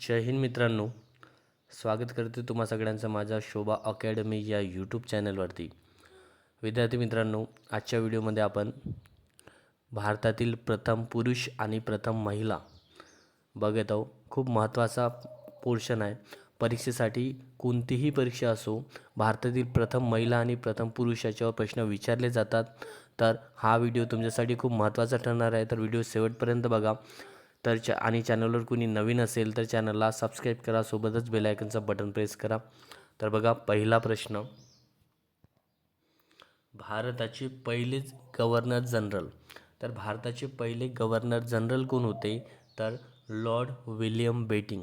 जय हिंद मित्रांनो. स्वागत करते तुम्हा सगळ्यांचं माझ्या शोभा अकॅडमी या यूट्यूब चॅनलवरती. विद्यार्थी मित्रांनो, आजच्या व्हिडिओमध्ये आपण भारतातील प्रथम पुरुष आणि प्रथम महिला बघत आहोत. खूप महत्त्वाचा पोर्शन आहे. परीक्षेसाठी कोणतीही परीक्षा असो, भारतातील प्रथम महिला आणि प्रथम पुरुष याच्यावर प्रश्न विचारले जातात. तर हा व्हिडिओ तुमच्यासाठी खूप महत्त्वाचा ठरणार आहे. तर व्हिडिओ शेवटपर्यंत बघा. तर आणि चॅनलवर कोणी नवीन असेल तर चॅनलला सबस्क्राईब करा, सोबतच बेल आयकनचं बटन प्रेस करा. तर बघा, पहिला प्रश्न, भारताचे पहिलेच गव्हर्नर जनरल. तर भारताचे पहिले गव्हर्नर जनरल कोण होते? तर लॉर्ड विल्यम बेटिंग,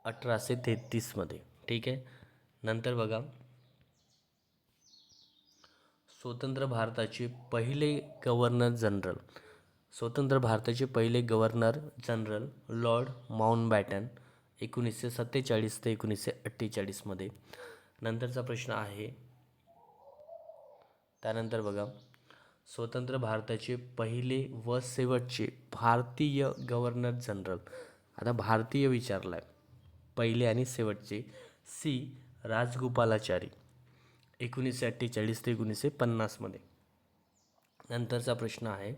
1833मध्ये. ठीक आहे. नंतर बघा, स्वतंत्र भारताचे पहिले गव्हर्नर जनरल. स्वतंत्र भारताचे पहिले गव्हर्नर जनरल लॉर्ड माउंटबॅटन, 1947 ते 1948मध्ये. नंतरचा प्रश्न आहे, त्यानंतर बघा, स्वतंत्र भारताचे पहिले व शेवटचे भारतीय गव्हर्नर जनरल. आता भारतीय विचारला आहे, पहिले आणि शेवटचे. सी राजगोपालाचारी, 1948 ते 1950मध्ये. नंतरचा प्रश्न आहे,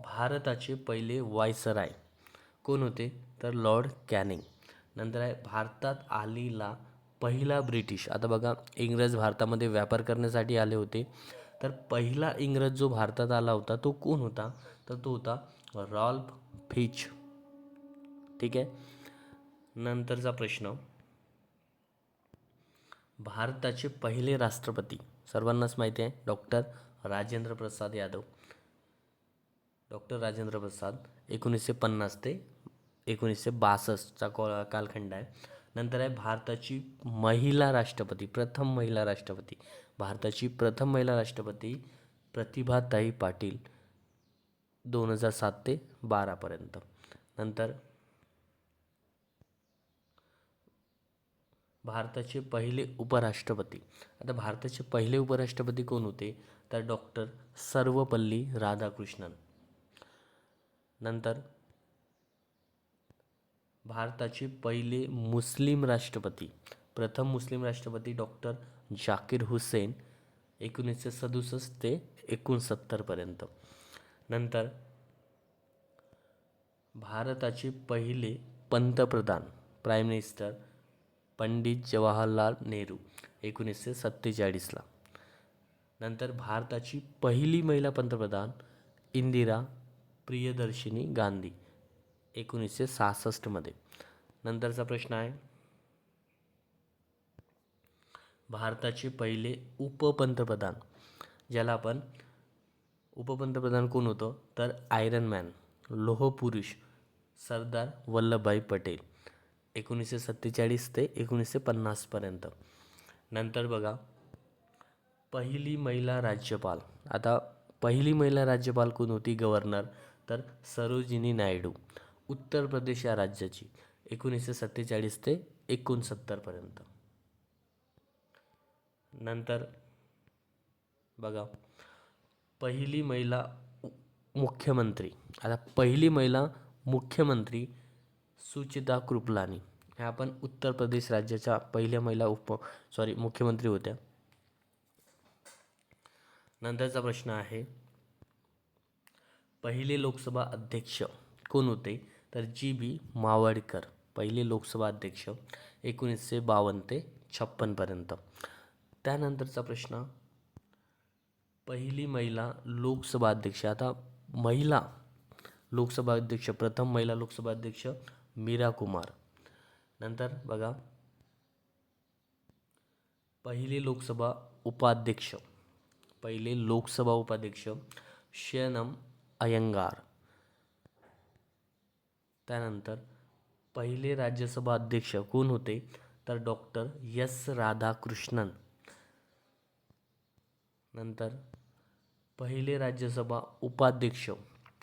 भारताचे पहिले व्हायसराय कोण होते? तर लॉर्ड कॅनिंग. नंतर आहे, भारतात आलेला पहिला ब्रिटिश. आता बघा, इंग्रज भारतामध्ये व्यापार करण्यासाठी आले होते. तर पहिला इंग्रज जो भारतात आला होता तो कोण होता? तर तो होता रॉल्फ फिच. ठीक आहे. नंतरचा प्रश्न, भारताचे पहिले राष्ट्रपती. सर्वांनाच माहिती आहे, डॉक्टर राजेंद्र प्रसाद यादव. डॉक्टर राजेंद्र प्रसाद, 1950 ते 1962चा कालखंड आहे. नंतर आहे, भारताची महिला राष्ट्रपती, प्रथम महिला राष्ट्रपती. भारताची प्रथम महिला राष्ट्रपती प्रतिभाताई पाटील, 2007 ते 12पर्यंत. नंतर भारताचे पहिले उपराष्ट्रपती. आता भारताचे पहिले उपराष्ट्रपती कोण होते? तर डॉक्टर सर्वपल्ली राधाकृष्णन. नंतर भारताचे पहिले मुस्लिम राष्ट्रपती, प्रथम मुस्लिम राष्ट्रपती डॉक्टर जाकीर हुसेन, 1967 ते 69पर्यंत. नंतर भारताचे पहिले पंतप्रधान, प्राईम मिनिस्टर, पंडित जवाहरलाल नेहरू, 1947ला. नंतर भारताची पहिली महिला पंतप्रधान इंदिरा प्रियदर्शिनी गांधी, 1966मध्ये. नंतरचा प्रश्न आहे, भारताचे पहिले उपपंतप्रधान, ज्याला आपण उपपंतप्रधान कोण होतं? तर आयरन मॅन, लोहपुरुष, सरदार वल्लभभाई पटेल, 1947 ते 1950पर्यंत. नंतर बघा, पहिली महिला राज्यपाल. आता पहिली महिला राज्यपाल कोण होती? गव्हर्नर, तर सरोजिनी नायडू, उत्तर प्रदेश या राज्याची, 1947 ते 69पर्यंत. नंतर बघा, पहिली महिला मुख्यमंत्री. आता पहिली महिला मुख्यमंत्री सुचिता कृपलानी, ह्या आपण उत्तर प्रदेश राज्याच्या पहिल्या महिला मुख्यमंत्री होत्या. नंतरचा प्रश्न आहे, पहिले लोकसभा अध्यक्ष कोण होते? तर जी.बी. मावडकर, पहिले लोकसभा अध्यक्ष, 1952 ते 56पर्यंत. त्यानंतरचा प्रश्न, पहिली महिला लोकसभा अध्यक्ष. आता महिला लोकसभा अध्यक्ष, प्रथम महिला लोकसभा अध्यक्ष मीरा कुमार. नंतर बघा, पहिले लोकसभा उपाध्यक्ष, पहिले लोकसभा उपाध्यक्ष शयनम अय्यंगार. त्यानंतर पहिले राज्यसभा अध्यक्ष कोण होते? तर डॉक्टर एस राधाकृष्णन. नंतर पहिले राज्यसभा उपाध्यक्ष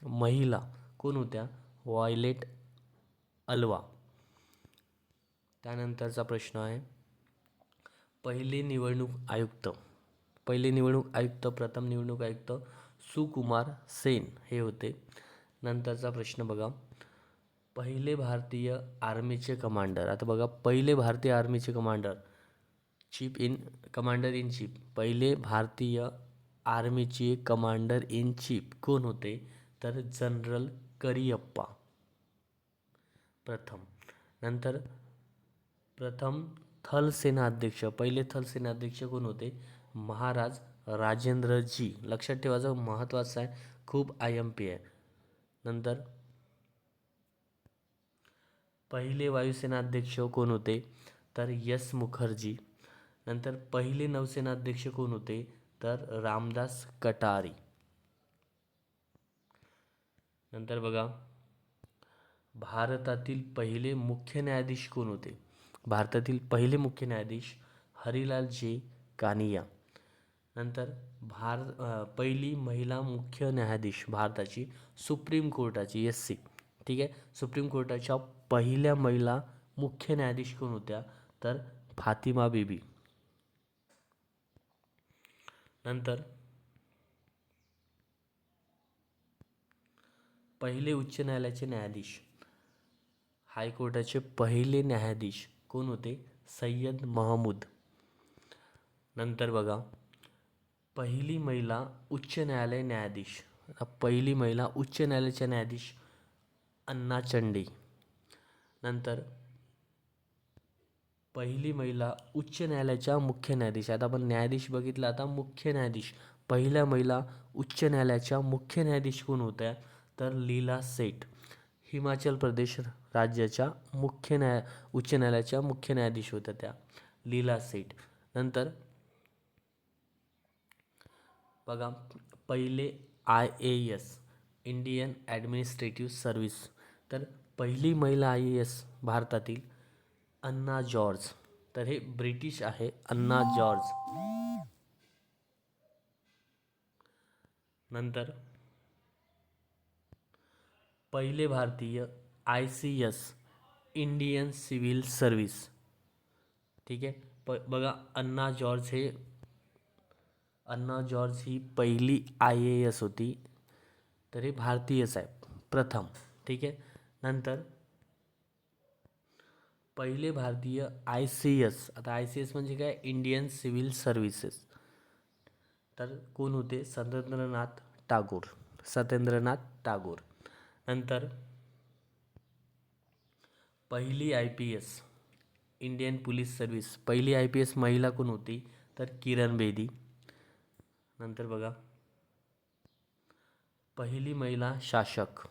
महिला कोण होत्या? Violet Alva. त्यानंतरचा प्रश्न आहे, पहिले निवडणूक आयुक्त. पहिले निवडणूक आयुक्त, प्रथम निवडणूक आयुक्त सुकुमार सेन हे होते. नंतरचा प्रश्न बघा, पहिले भारतीय आर्मीचे कमांडर. आता बघा, पहिले भारतीय आर्मीचे कमांडर, कमांडर इन चीफ, पहिले भारतीय आर्मीचे कमांडर इन चीफ कोण होते? तर जनरल करियप्पा प्रथम. नंतर प्रथम थल सेनाध्यक्ष, पहिले थल सेनाध्यक्ष कोण होते? महाराज राजेंद्रजी. लक्षात ठेवायचं, महत्त्वाचं आहे, खूप IMP आहे. नंतर पहिले वायुसेनाध्यक्ष कोण होते? तर एस मुखर्जी. नंतर पहिले नौसेनाध्यक्ष कोण होते? तर रामदास कटारी. नंतर बघा, भारतातील पहिले मुख्य न्यायाधीश कोण होते? भारतातील पहिले मुख्य न्यायाधीश हरिलाल जे कानिया. नंतर पहिली महिला मुख्य न्यायाधीश भारताची, सुप्रीम कोर्टाची SC. ठीक आहे, सुप्रीम कोर्टाच्या पहिल्या महिला मुख्य न्यायाधीश कोण होत्या? तर फातिमा बीबी. नंतर पहिले उच्च न्यायालयाचे न्यायाधीश, हायकोर्टाचे पहिले न्यायाधीश कोण होते? सय्यद महमूद. नंतर बघा, पहिली महिला उच्च न्यायालय न्यायाधीश, पहिली महिला उच्च न्यायालयाच्या न्यायाधीश अन्ना चंडी. नंतर पहिली महिला उच्च न्यायालयाच्या मुख्य न्यायाधीश, आता आपण न्यायाधीश बघितलं, आता मुख्य न्यायाधीश, पहिल्या महिला उच्च न्यायालयाच्या मुख्य न्यायाधीश कोण होत्या? तर लीला सेठ, हिमाचल प्रदेश राज्याच्या उच्च न्यायालयाच्या मुख्य न्यायाधीश होत्या त्या, लीला सेठ. नंतर बघा, पहिले IAS, इंडियन ॲडमिनिस्ट्रेटिव्ह सर्व्हिस, तर पहिली महिला IAS भारतातील अन्ना जॉर्ज. तर हे ब्रिटिश आहे, अन्ना जॉर्ज. नंतर पहिले भारतीय ICS, इंडियन सिव्हिल सर्व्हिस. ठीक आहे, बघा, अन्ना जॉर्ज ही पहिली IAS होती, तर हे भारतीयच आहे, प्रथम. ठीक आहे. नंतर पहिले भारतीय ICS, आता ICS म्हणजे काय? इंडियन सिव्हिल सर्व्हिसेस, तर कोण होते? सत्येंद्रनाथ टागोर. नंतर पहिली IPS, इंडियन पोलीस सर्व्हिस, पहिली IPS महिला कोण होती? तर किरण बेदी. नंतर बघा, पहिली महिला शासक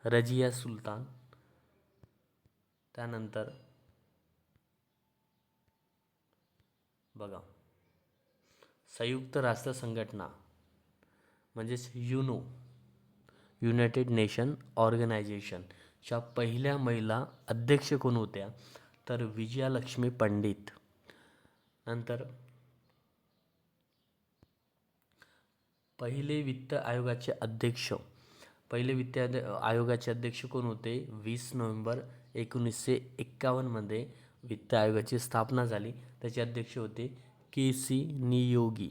रजिया सुलतान. त्यानंतर बघा, संयुक्त राष्ट्र संघटना म्हणजेच युनायटेड नेशन ऑर्गनायझेशनच्या पहिल्या महिला अध्यक्ष कोण होत्या? तर विजयालक्ष्मी पंडित. नंतर पहिले वित्त आयोगाचे अध्यक्ष कोण होते? 20 नोव्हेंबर 1951 मध्ये वित्त आयोगाची स्थापना झाली, त्याचे अध्यक्ष होते KC नियोगी.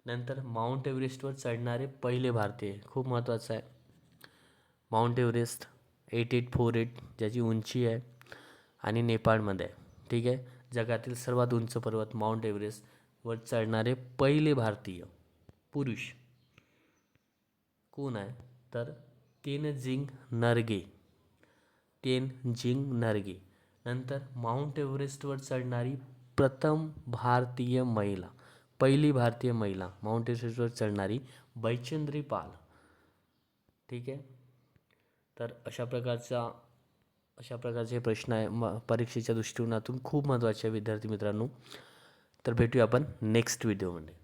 नंतर माउंट एव्हरेस्टवर चढणारे पहिले भारतीय, खूप महत्त्वाचं आहे, माउंट एव्हरेस्ट 8848 ज्याची उंची आहे आणि नेपाळमध्ये आहे. ठीक आहे, जगातील सर्वात उंच पर्वत माउंट एव्हरेस्टवर चढणारे पहिले भारतीय पुरुष कोण आहे? तर तेनजिंग नर्गे. नंतर माउंट एव्हरेस्टवर चढणारी प्रथम भारतीय महिला, पहिली भारतीय महिला माउंट एव्हरेस्टवर चढणारी बैचेंद्री पाल. ठीक आहे, तर अशा प्रकारचे प्रश्न आहे परीक्षेच्या दृष्टिकोनातून खूप महत्त्वाचे आहे विद्यार्थी मित्रांनो. तर भेटूया आपण नेक्स्ट व्हिडिओमध्ये.